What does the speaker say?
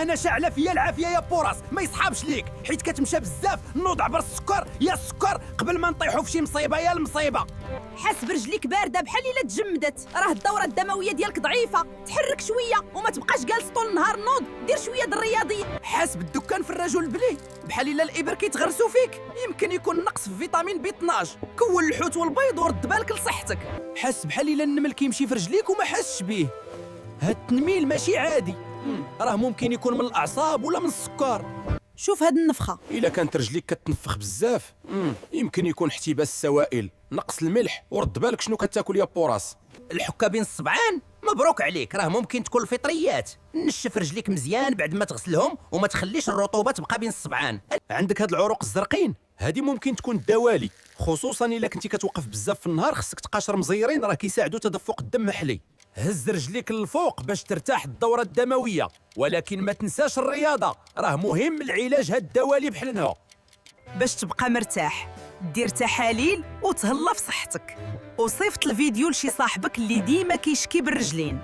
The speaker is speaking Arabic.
انا شاعله فيا العافيه يا بوراس، ما يصحابش ليك حيت كتمشى بزاف نوض عبر السكر يا السكر قبل ما نطيحوا في شي مصيبه يا المصيبه. حاس برجليك بارده بحال الا تجمدت، راه الدوره الدمويه ديالك ضعيفه، تحرك شويه وما تبقاش جالس طول النهار نوض، دير شويه د الرياضيه. حاس بالدكان في الرجل البلي بحال الا الابر كيتغرسوا فيك، يمكن يكون نقص في فيتامين بي 12. كول الحوت والبيض ورد بالك لصحتك. حاس بحال الا النمل كيمشي في رجليك وما حاسش بيه. هاد التنميل ماشي عادي، راه ممكن يكون من الاعصاب ولا من السكر. شوف هاد النفخه، الا كانت رجليك كتنفخ بزاف يمكن يكون احتباس السوائل، نقص الملح، ورد بالك شنو كتاكل يا بوراس. الحكه بين الصبعان مبروك عليك، راه ممكن تكون الفطريات. نشف رجليك مزيان بعد ما تغسلهم وما تخليش الرطوبه تبقى بين الصبعان. عندك هاد العروق الزرقين، هذه ممكن تكون الدوالي، خصوصا الا كنتي كتوقف بزاف في النهار. خصك تقاشر مزيرين، راه كيساعدوا تدفق الدم محلي. هز رجليك للفوق باش ترتاح الدوره الدمويه، ولكن ما تنساش الرياضه، راه مهم العلاج هاد الدوالي بحالها. باش تبقى مرتاح دير تحاليل وتهلا في صحتك، وصيفط الفيديو لشي صاحبك اللي ديما كيشكي بالرجلين.